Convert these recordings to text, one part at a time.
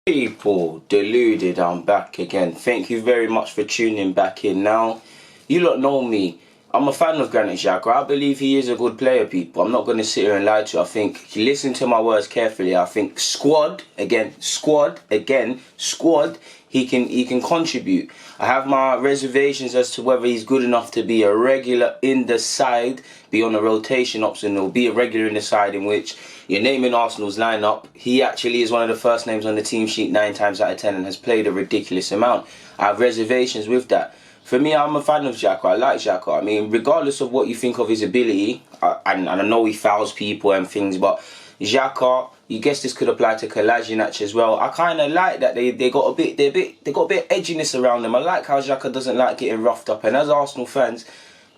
People, Deluded, I'm back again. Thank you very much for tuning back in. Now, you lot know me. I'm a fan of Granit Xhaka. I believe he is a good player, people. I'm not going to sit here and lie to you. I think, if you listen to my words carefully, I think squad, he can contribute. I have my reservations as to whether he's good enough to be a regular in the side, be on a rotation option, or be a regular in the side in which you're naming Arsenal's lineup. He actually is one of the first names on the team sheet 9 times out of 10 and has played a ridiculous amount. I have reservations with that. For me, I'm a fan of Xhaka. I like Xhaka. I mean, regardless of what you think of his ability, and I know he fouls people and things, but Xhaka, you guess this could apply to Kolasinac as well. I kind of like that they got a bit of edginess around them. I like how Xhaka doesn't like getting roughed up. And as Arsenal fans,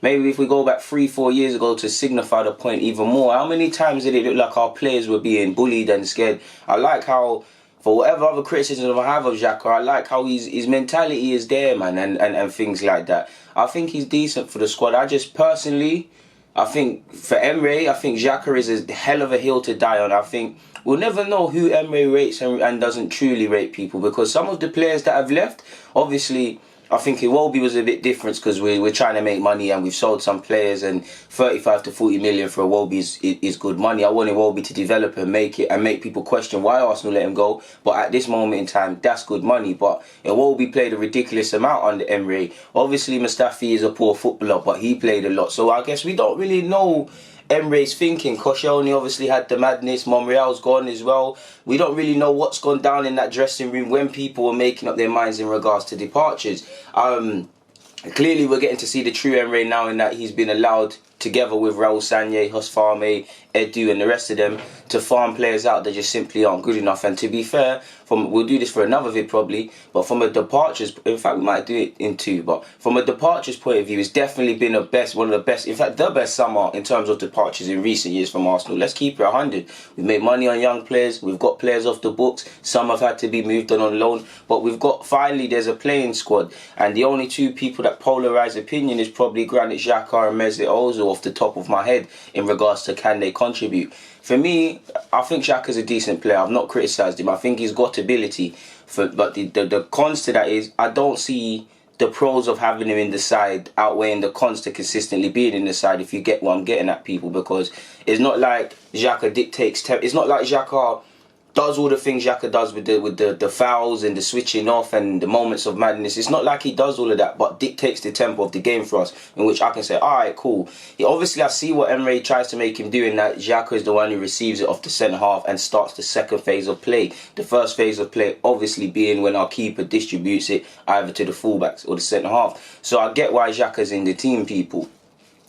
maybe if we go back 3-4 years ago to signify the point even more, how many times did it look like our players were being bullied and scared? I like how, for whatever other criticism I have of Xhaka, I like how his mentality is there, man, and things like that. I think he's decent for the squad. I just personally, I think for Emery, I think Xhaka is a hell of a hill to die on. I think we'll never know who Emery rates and doesn't truly rate people, because some of the players that have left, obviously, I think Iwobi was a bit different because we're trying to make money and we've sold some players, and 35 to 40 million for Iwobi is good money. I want Iwobi to develop and make it and make people question why Arsenal let him go. But at this moment in time, that's good money. But Iwobi played a ridiculous amount under Emery. Obviously, Mustafi is a poor footballer, but he played a lot. So I guess we don't really know Emery's thinking. Koscielny obviously had the madness. Monreal's gone as well. We don't really know what's gone down in that dressing room when people were making up their minds in regards to departures. Clearly, we're getting to see the true Emery now, in that he's been allowed, together with Raul Sanllehi, Hosfame, Edu and the rest of them, to farm players out that just simply aren't good enough. And to be fair, we'll do this for another vid probably, but from a departures, in fact we might do it in 2, but from a departures point of view, it's definitely been one of the best, in fact the best summer in terms of departures in recent years from Arsenal. Let's keep it 100. We've made money on young players, we've got players off the books, some have had to be moved on loan, but we've got, finally there's a playing squad, and the only 2 people that polarise opinion is probably Granit Xhaka and Mesut Ozil off the top of my head in regards to can they contribute. For me, I think Xhaka's a decent player. I've not criticised him. I think he's got ability. But the cons to that is I don't see the pros of having him in the side outweighing the cons to consistently being in the side, if you get what I'm getting at, people. Because it's not like Xhaka dictates... It's not like Xhaka does all the things Xhaka does with the fouls and the switching off and the moments of madness. It's not like he does all of that, but dictates the tempo of the game for us, in which I can say, alright, cool. Obviously, I see what Emery tries to make him do, in that Xhaka is the one who receives it off the centre half and starts the second phase of play. The first phase of play obviously being when our keeper distributes it either to the fullbacks or the centre half. So I get why Xhaka's in the team, people.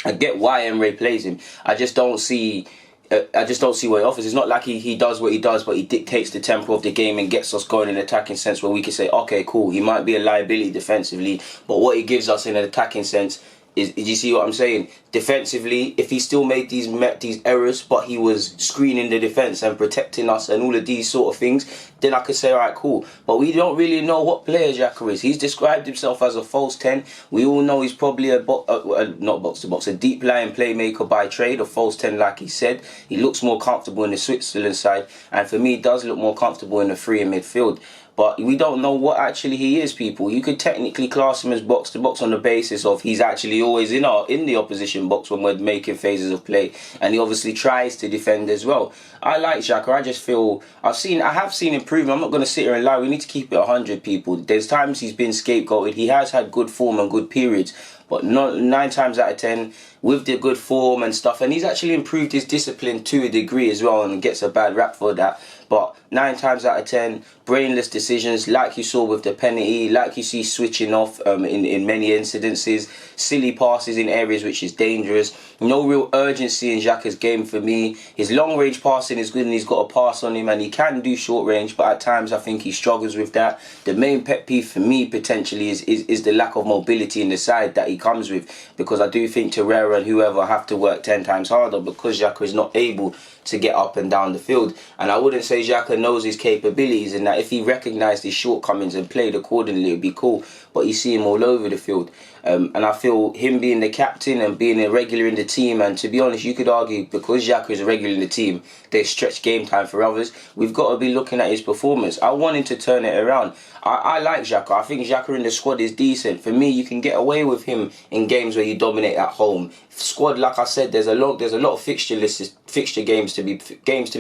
I get why Emery plays him. I just don't see what he offers. It's not like he does what he does, but he dictates the tempo of the game and gets us going in an attacking sense, where we can say, okay, cool, he might be a liability defensively, but what he gives us in an attacking sense is, you see what I'm saying? Defensively, if he still made these errors, but he was screening the defence and protecting us and all of these sort of things, then I could say, alright, cool. But we don't really know what player Xhaka is. He's described himself as a false 10. We all know he's probably not box to box, a deep lying playmaker by trade, a false 10 like he said. He looks more comfortable in the Switzerland side, and for me, he does look more comfortable in the 3 in midfield. But we don't know what actually he is, people. You could technically class him as box to box on the basis of he's actually always in the opposition box when we're making phases of play, and he obviously tries to defend as well. I like Xhaka. I just feel I have seen improvement. I'm not going to sit here and lie. We need to keep it 100, people. There's times he's been scapegoated. He has had good form and good periods, but not 9 times out of 10 with the good form and stuff. And he's actually improved his discipline to a degree as well, and gets a bad rap for that. But 9 times out of 10, brainless decisions, like you saw with the penalty, like you see switching off in many incidences, silly passes in areas which is dangerous. No real urgency in Xhaka's game for me. His long range passing is good, and he's got a pass on him, and he can do short range, but at times I think he struggles with that. The main pet peeve for me potentially is the lack of mobility in the side that he comes with, because I do think Torreira and whoever have to work 10 times harder, because Xhaka is not able to get up and down the field. And I wouldn't say Xhaka knows his capabilities, and that if he recognised his shortcomings and played accordingly, it would be cool. But you see him all over the field. And I feel him being the captain and being a regular in the team, and to be honest, you could argue because Xhaka is a regular in the team, they stretch game time for others. We've got to be looking at his performance. I want him to turn it around. I like Xhaka. I think Xhaka in the squad is decent. For me, you can get away with him in games where you dominate at home. Squad, like I said, there's a lot of fixture games to be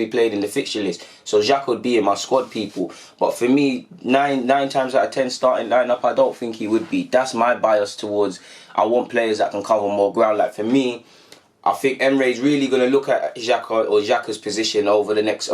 played in the fixture list. So Xhaka would be in my squad, people. But for me, nine times out of 10 starting lineup, I don't think he would be. That's my bias towards. I want players that can cover more ground. Like for me, I think Emery's really going to look at Xhaka's position over the next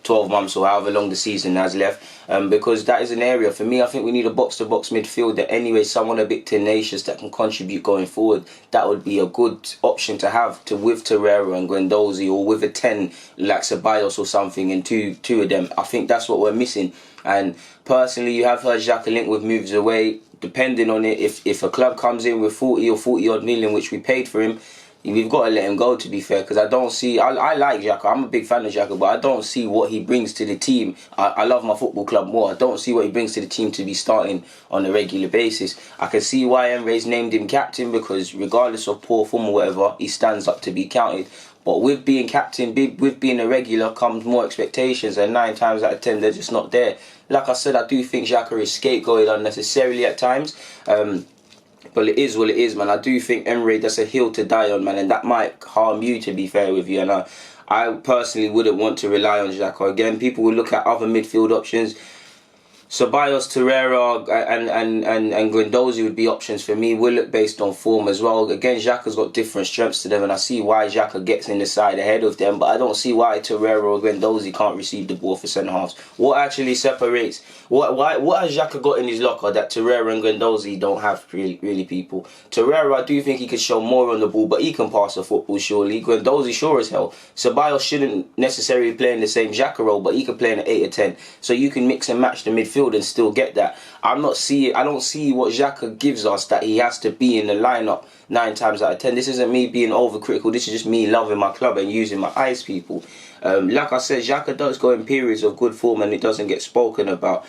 12 months or however long the season has left, because that is an area for me. I think we need a box-to-box midfielder anyway, someone a bit tenacious that can contribute going forward. That would be a good option to have with Torreira and Guendouzi, or with a 10 like Ceballos or something, and two of them. I think that's what we're missing. And personally, you have heard Xhaka linked with moves away. Depending on it, if a club comes in with 40 odd million, which we paid for him, we've got to let him go, to be fair, because I don't see. I like Xhaka. I'm a big fan of Xhaka, but I don't see what he brings to the team. I love my football club more. I don't see what he brings to the team to be starting on a regular basis. I can see why Emery's named him captain, because regardless of poor form or whatever, he stands up to be counted. But with being captain, with being a regular, comes more expectations, and 9 times out of 10, they're just not there. Like I said, I do think Xhaka is scapegoated unnecessarily at times. But it is what it is, man. I do think Emery, that's a hill to die on, man, and that might harm you, to be fair with you. And I personally wouldn't want to rely on Xhaka. Again, people will look at other midfield options. Ceballos, Torreira and Guendouzi would be options for me. We'll look based on form as well. Again, Xhaka's got different strengths to them, and I see why Xhaka gets in the side ahead of them, but I don't see why Torreira or Guendouzi can't receive the ball for centre-halves. What actually separates... What has Xhaka got in his locker that Torreira and Guendouzi don't have, really, people? Torreira, I do think he could show more on the ball, but he can pass a football, surely. Guendouzi, sure as hell. Ceballos shouldn't necessarily play in the same Xhaka role, but he could play in an 8 or 10. So you can mix and match the midfield and still get that. I don't see what Xhaka gives us that he has to be in the lineup 9 times out of 10. This isn't me being overcritical. This is just me loving my club and using my eyes, people. Like I said, Xhaka does go in periods of good form and it doesn't get spoken about.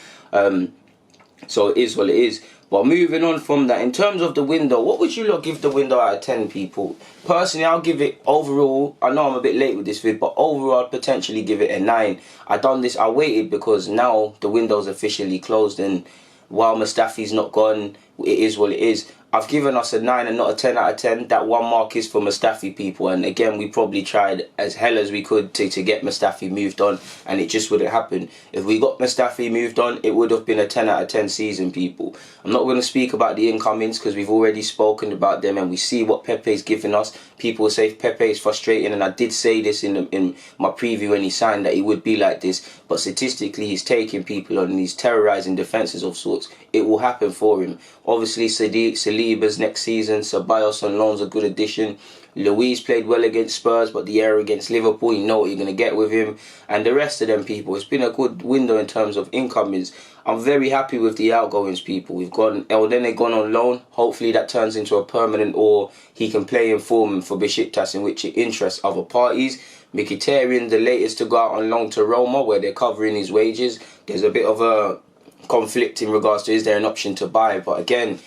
So it is what it is. But moving on from that, in terms of the window, what would you lot give the window out of 10, people? Personally, I'll give it overall. I know I'm a bit late with this vid, but overall, I'd potentially give it a 9. I waited because now the window's officially closed, and while Mustafi's not gone, it is what it is. I've given us a 9 and not a 10 out of 10. That 1 mark is for Mustafi, people. And again, we probably tried as hell as we could to get Mustafi moved on, and it just wouldn't happen. If we got Mustafi moved on, it would have been a 10 out of 10 season, people. I'm not going to speak about the incomings because we've already spoken about them, and we see what Pepe's given us. People say Pepe is frustrating, and I did say this in my preview when he signed that he would be like this. But statistically, he's taking people on and he's terrorising defences of sorts. It will happen for him. Obviously, Saliba's next season. Ceballos on loan's a good addition. Luis played well against Spurs, but the error against Liverpool, you know what you're going to get with him. And the rest of them, people, it's been a good window in terms of incomings. I'm very happy with the outgoings, people. We've got Eldene gone on loan. Hopefully that turns into a permanent, or he can play in form for Besiktas, in which it interests other parties. Mkhitaryan, the latest to go out on loan to Roma, where they're covering his wages. There's a bit of a conflict in regards to, is there an option to buy? But again,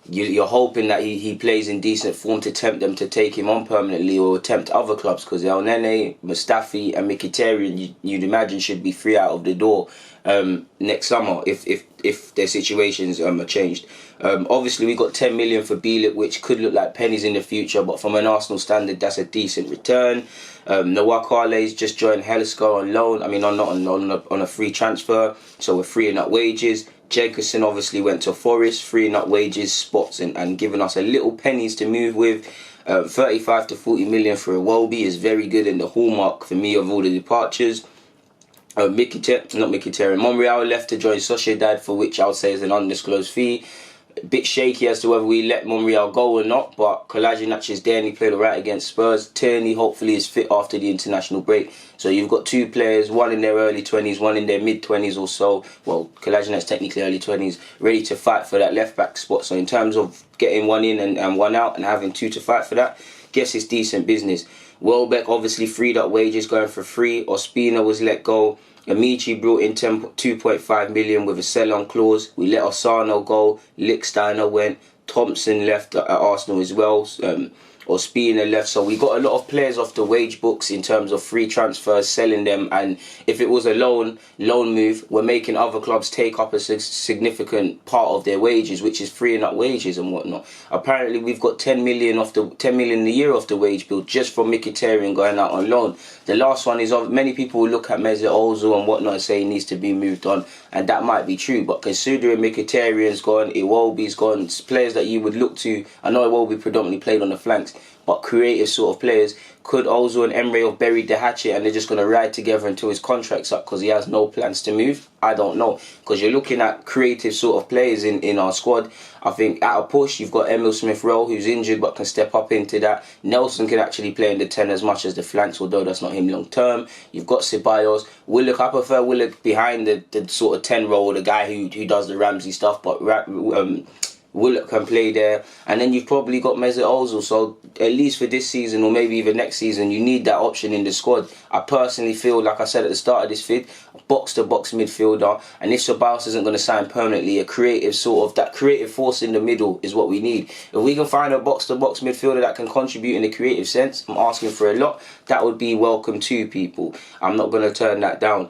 you're hoping that he plays in decent form to tempt them to take him on permanently, or tempt other clubs, because El Nene, Mustafi and Mkhitaryan, you'd imagine, should be free out of the door next summer if their situations are changed. Obviously, we got 10 million for Bielik, which could look like pennies in the future, but from an Arsenal standard, that's a decent return. Nawakale's just joined Helleska on loan. I mean, not on a free transfer, so we're freeing up wages. Jenkinson obviously went to Forest, freeing up wages, spots, and giving us a little pennies to move with. 35 to 40 million for Iwobi is very good, and the hallmark for me of all the departures. Monreal left to join Sociedad, for which I would say is an undisclosed fee. A bit shaky as to whether we let Monreal go or not, but Kolasinac is there and he played alright against Spurs. Tierney hopefully is fit after the international break. So you've got 2 players, one in their early 20s, one in their mid-20s or so. Well, Kolasinac's technically early 20s, ready to fight for that left-back spot. So in terms of getting one in and one out and having 2 to fight for that, guess it's decent business. Welbeck obviously freed up wages, going for free. Ospina was let go. Amici brought in 2.5 million with a sell-on clause. We let Osano go. Lichtsteiner went. Thompson left at Arsenal as well. Or Spina left, so we got a lot of players off the wage books in terms of free transfers, selling them, and if it was a loan move, we're making other clubs take up a significant part of their wages, which is freeing up wages and whatnot. Apparently, we've got 10 million a year off the wage bill just from Mkhitaryan going out on loan. The last one is many people will look at Mesut Ozil and whatnot and say he needs to be moved on, and that might be true. But considering Mkhitaryan's gone, Iwobi's gone, players that you would look to, I know Iwobi predominantly played on the flanks, but creative sort of players, could Ozil and Emery have buried the hatchet and they're just going to ride together until his contract's up because he has no plans to move? I don't know, because you're looking at creative sort of players in our squad. I think at a push, you've got Emil Smith-Rowe, who's injured but can step up into that. Nelson can actually play in the 10 as much as the flanks, although that's not him long term. You've got Ceballos. Willock, I prefer Willock behind the sort of 10 role, the guy who does the Ramsey stuff, but Willock can play there, and then you've probably got Mesut Ozil. So at least for this season, or maybe even next season, you need that option in the squad. I personally feel, like I said at the start of this vid, box-to-box midfielder, and if Ceballos isn't going to sign permanently, a creative sort of, that creative force in the middle is what we need. If we can find a box-to-box midfielder that can contribute in a creative sense, I'm asking for a lot, that would be welcome too, people. I'm not going to turn that down.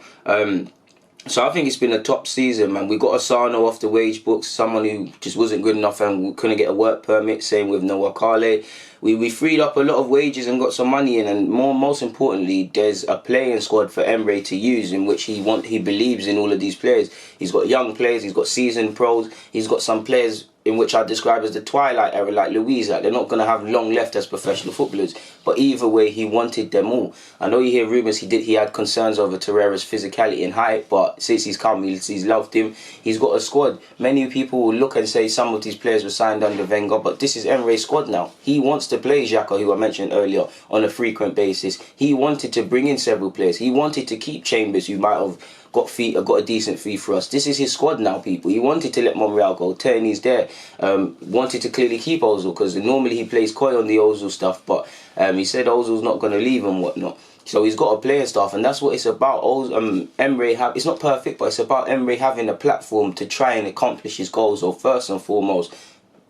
So I think it's been a top season, man. We got Asano off the wage books, someone who just wasn't good enough and couldn't get a work permit. Same with Noah Kale. We freed up a lot of wages and got some money in, and most importantly, there's a playing squad for Emery to use, in which he believes in all of these players. He's got young players, he's got seasoned pros, he's got some players in which I describe as the twilight era, like Luiz. Like, they're not going to have long left as professional footballers, but either way, he wanted them all. I know you hear rumours he had concerns over Torreira's physicality and height, but since he's come, he's loved him. He's got a squad. Many people will look and say some of these players were signed under Wenger, but this is Emery's squad now. He wants to play Xhaka, who I mentioned earlier, on a frequent basis. He wanted to bring in several players. He wanted to keep Chambers, who might have got a decent fee for us. This is his squad now, people. He wanted to let Monreal go. Turney's there. Wanted to clearly keep Ozil, because normally he plays coy on the Ozil stuff, but he said Ozil's not going to leave and whatnot. So he's got a player staff, and that's what it's about. Emery it's not perfect, but it's about Emery having a platform to try and accomplish his goals. So first and foremost,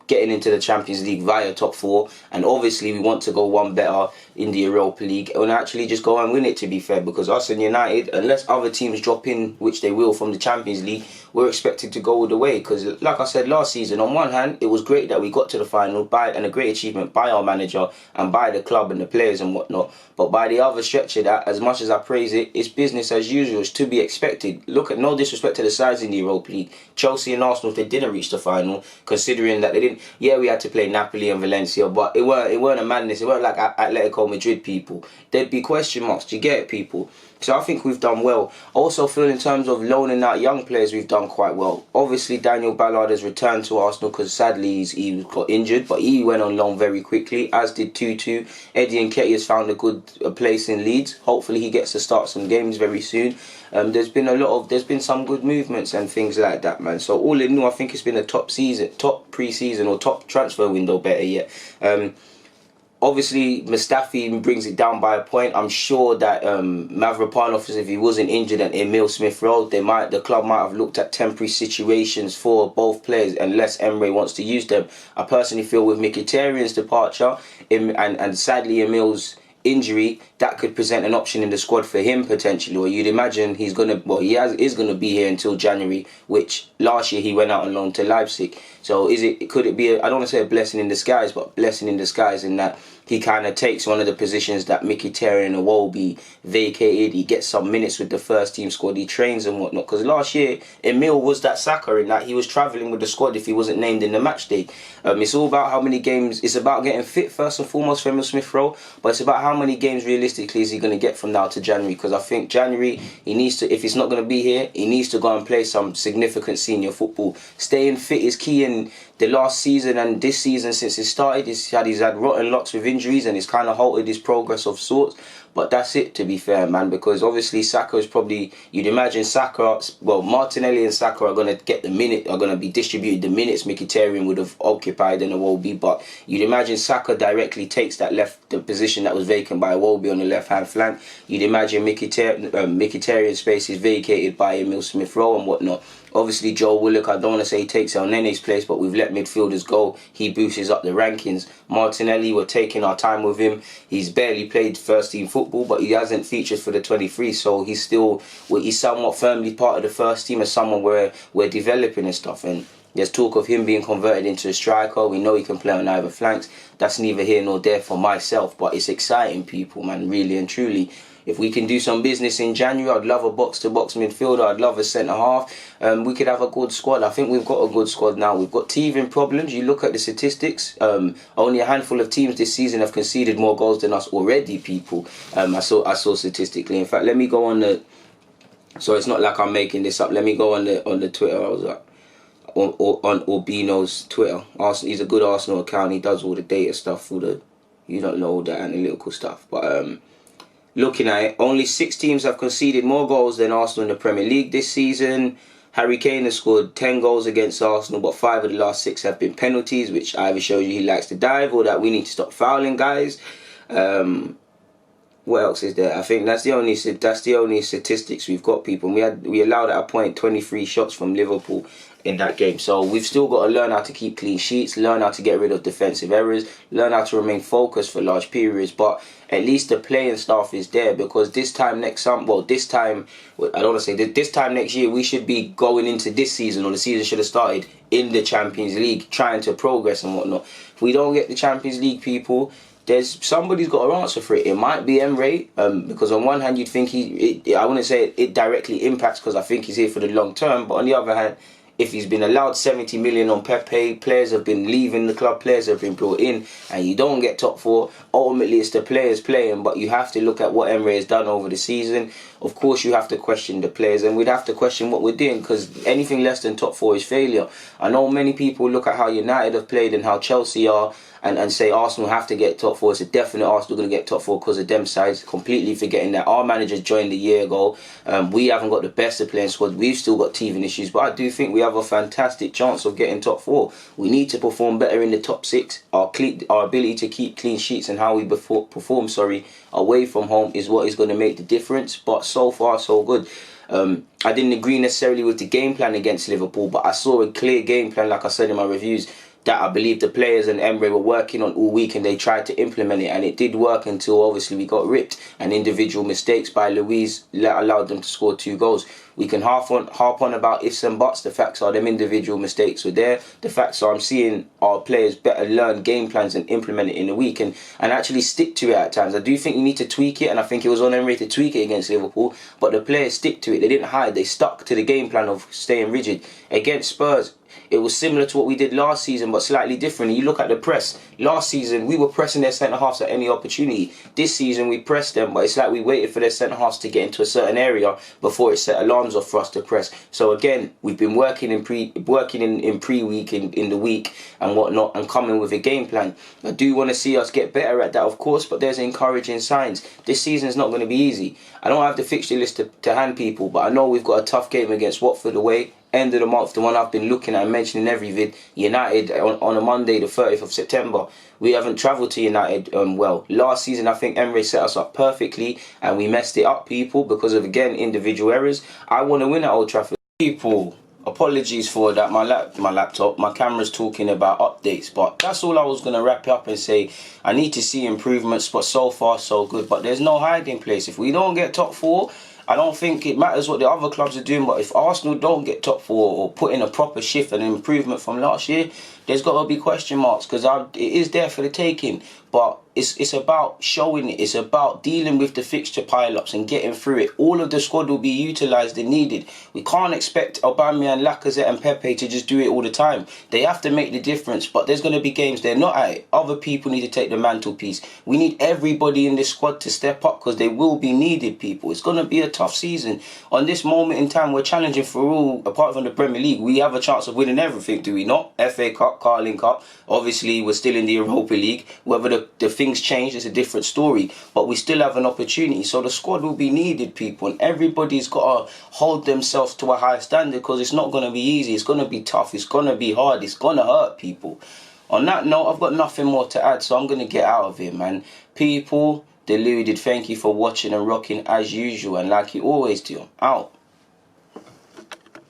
getting into the Champions League via top 4, and obviously we want to go one better in the Europa League and actually just go and win it, to be fair, because us and United, unless other teams drop in, which they will, from the Champions League, we're expected to go all the way. Because like I said last season, on one hand it was great that we got to the final, and a great achievement by our manager and by the club and the players and whatnot, but by the other stretch of that, as much as I praise it, it's business as usual. It's to be expected. Look, at no disrespect to the sides in the Europa League, Chelsea and Arsenal, if they didn't reach the final, considering that they didn't, yeah, we had to play Napoli and Valencia, but it weren't a madness. It weren't like Atletico Madrid, people. There'd be question marks. Do you get it, people? So I think we've done well. I also feel in terms of loaning out young players, we've done quite well. Obviously, Daniel Ballard has returned to Arsenal because sadly he got injured, but he went on loan very quickly, as did Tutu. Eddie Nketiah has found a good place in Leeds. Hopefully he gets to start some games very soon. There's been some good movements and things like that, man. So all in all, I think it's been a top pre-season, or top transfer window, better yet. Obviously, Mustafi brings it down by a point. I'm sure that Mavropanos, if he wasn't injured, and Emil Smith-Rowe, the club might have looked at temporary situations for both players, unless Emery wants to use them. I personally feel with Mkhitaryan's departure and sadly Emil's injury, that could present an option in the squad for him potentially. Or you'd imagine is going to be here until January, which last year he went out on loan to Leipzig. So could it be I don't want to say a blessing in disguise, but blessing in disguise in that he kind of takes one of the positions that Mkhitaryan and Iwobi vacated. He gets some minutes with the first team squad. He trains and whatnot. Because last year, Emil was that Saka in that he was travelling with the squad if he wasn't named in the match day. It's all about how many games. It's about getting fit first and foremost for Emil Smith-Rowe. But it's about how many games realistically is he going to get from now to January. Because I think January, he needs to, if he's not going to be here, he needs to go and play some significant senior football. Staying fit is key. In the last season and this season since it started, he's had rotten locks with injuries, and it's kind of halted his progress of sorts. But that's it, to be fair, man, because obviously Saka is probably, you'd imagine Saka, well, Martinelli and Saka are going to get the minute, are going to be distributed the minutes Mkhitaryan would have occupied in Iwobi, but you'd imagine Saka directly takes that the position that was vacant by Iwobi on the left-hand flank. You'd imagine Mkhitaryan's space is vacated by Emil Smith-Rowe and whatnot. Obviously, Joe Willock, I don't want to say he takes El Nene's place, but we've let midfielders go. He boosts up the rankings. Martinelli, we're taking our time with him. He's barely played first-team football, but he hasn't featured for the 23, so he's somewhat firmly part of the first team as someone we're developing and stuff. And there's talk of him being converted into a striker. We know he can play on either flanks. That's neither here nor there for myself, but it's exciting, people, man, really and truly. If we can do some business in January, I'd love a box-to-box midfielder. I'd love a centre-half. We could have a good squad. I think we've got a good squad now. We've got teething problems. You look at the statistics. Only a handful of teams this season have conceded more goals than us already, people. I saw statistically. In fact, let me go on the... So it's not like I'm making this up. Let me go on the Twitter. I was on Orbino's Twitter. He's a good Arsenal account. He does all the data stuff, you don't know all the analytical stuff. But looking at it, only 6 teams have conceded more goals than Arsenal in the Premier League this season. Harry Kane has scored 10 goals against Arsenal, but 5 of the last 6 have been penalties, which either shows you he likes to dive or that we need to stop fouling, guys. What else is there? I think that's the only statistics we've got, people. And we allowed at a point 23 shots from Liverpool in that game. So we've still got to learn how to keep clean sheets, learn how to get rid of defensive errors, learn how to remain focused for large periods. But at least the playing staff is there, because this time next time next year, we should be going into this season, or the season should have started in the Champions League, trying to progress and whatnot. If we don't get the Champions League, people, somebody's got to answer for it. It might be Emery, because on one hand you'd think I wouldn't say it directly impacts, because I think he's here for the long term, but on the other hand, if he's been allowed 70 million on Pepe, players have been leaving the club, players have been brought in, and you don't get top 4, ultimately it's the players playing. But you have to look at what Emery has done over the season. Of course you have to question the players, and we'd have to question what we're doing, because anything less than top 4 is failure. I know many people look at how United have played and how Chelsea are, and say Arsenal have to get top 4. It's a definite Arsenal going to get top 4 because of them sides, completely forgetting that our manager joined a year ago. We haven't got the best of playing squad. We've still got teething issues, but I do think we have a fantastic chance of getting top 4. We need to perform better in the top 6. Our ability to keep clean sheets and how we perform away from home is what is going to make the difference. But so far, so good. I didn't agree necessarily with the game plan against Liverpool, but I saw a clear game plan, like I said in my reviews, that I believe the players and Emery were working on all week, and they tried to implement it, and it did work until obviously we got ripped, and individual mistakes by Luiz allowed them to score 2 goals. We can harp on about ifs and buts. The facts are them individual mistakes were there. The facts are I'm seeing our players better learn game plans and implement it in the week and actually stick to it at times. I do think you need to tweak it, and I think it was on Emery to tweak it against Liverpool, but the players stick to it. They didn't hide. They stuck to the game plan of staying rigid. Against Spurs, it was similar to what we did last season, but slightly different. You look at the press. Last season, we were pressing their centre-halves at any opportunity. This season, we pressed them, but it's like we waited for their centre-halves to get into a certain area before it set alarms off for us to press. So again, we've been working in pre-week, in the week and whatnot, and coming with a game plan. I do want to see us get better at that, of course, but there's encouraging signs. This season's not going to be easy. I don't have the fixture list to hand, people, but I know we've got a tough game against Watford away. End of the month, the one I've been looking at and mentioning every vid, United on a Monday, the 30th of September. We haven't travelled to United well. Last season, I think Emery set us up perfectly, and we messed it up, people, because of, again, individual errors. I want to win at Old Trafford. People, apologies for that. My laptop, my camera's talking about updates, but that's all I was going to wrap up and say. I need to see improvements, but so far, so good. But there's no hiding place. If we don't get top 4, I don't think it matters what the other clubs are doing, but if Arsenal don't get top 4 or put in a proper shift and an improvement from last year, there's got to be question marks, because it is there for the taking. But it's about showing it. It's about dealing with the fixture pile-ups and getting through it. All of the squad will be utilised and needed. We can't expect Aubameyang, Lacazette and Pepe to just do it all the time. They have to make the difference, but there's going to be games they're not at it. Other people need to take the mantelpiece. We need everybody in this squad to step up, because they will be needed, people. It's going to be a tough season. On this moment in time, we're challenging for all, apart from the Premier League. We have a chance of winning everything, do we not? FA Cup, Carling Cup. Obviously, we're still in the Europa League. Whether the the things change, it's a different story. But we still have an opportunity. So the squad will be needed, people. And everybody's got to hold themselves to a high standard, because it's not going to be easy. It's going to be tough. It's going to be hard. It's going to hurt, people. On that note, I've got nothing more to add, so I'm going to get out of here, man. People, Deluded, thank you for watching and rocking as usual. And like you always do, I'm out.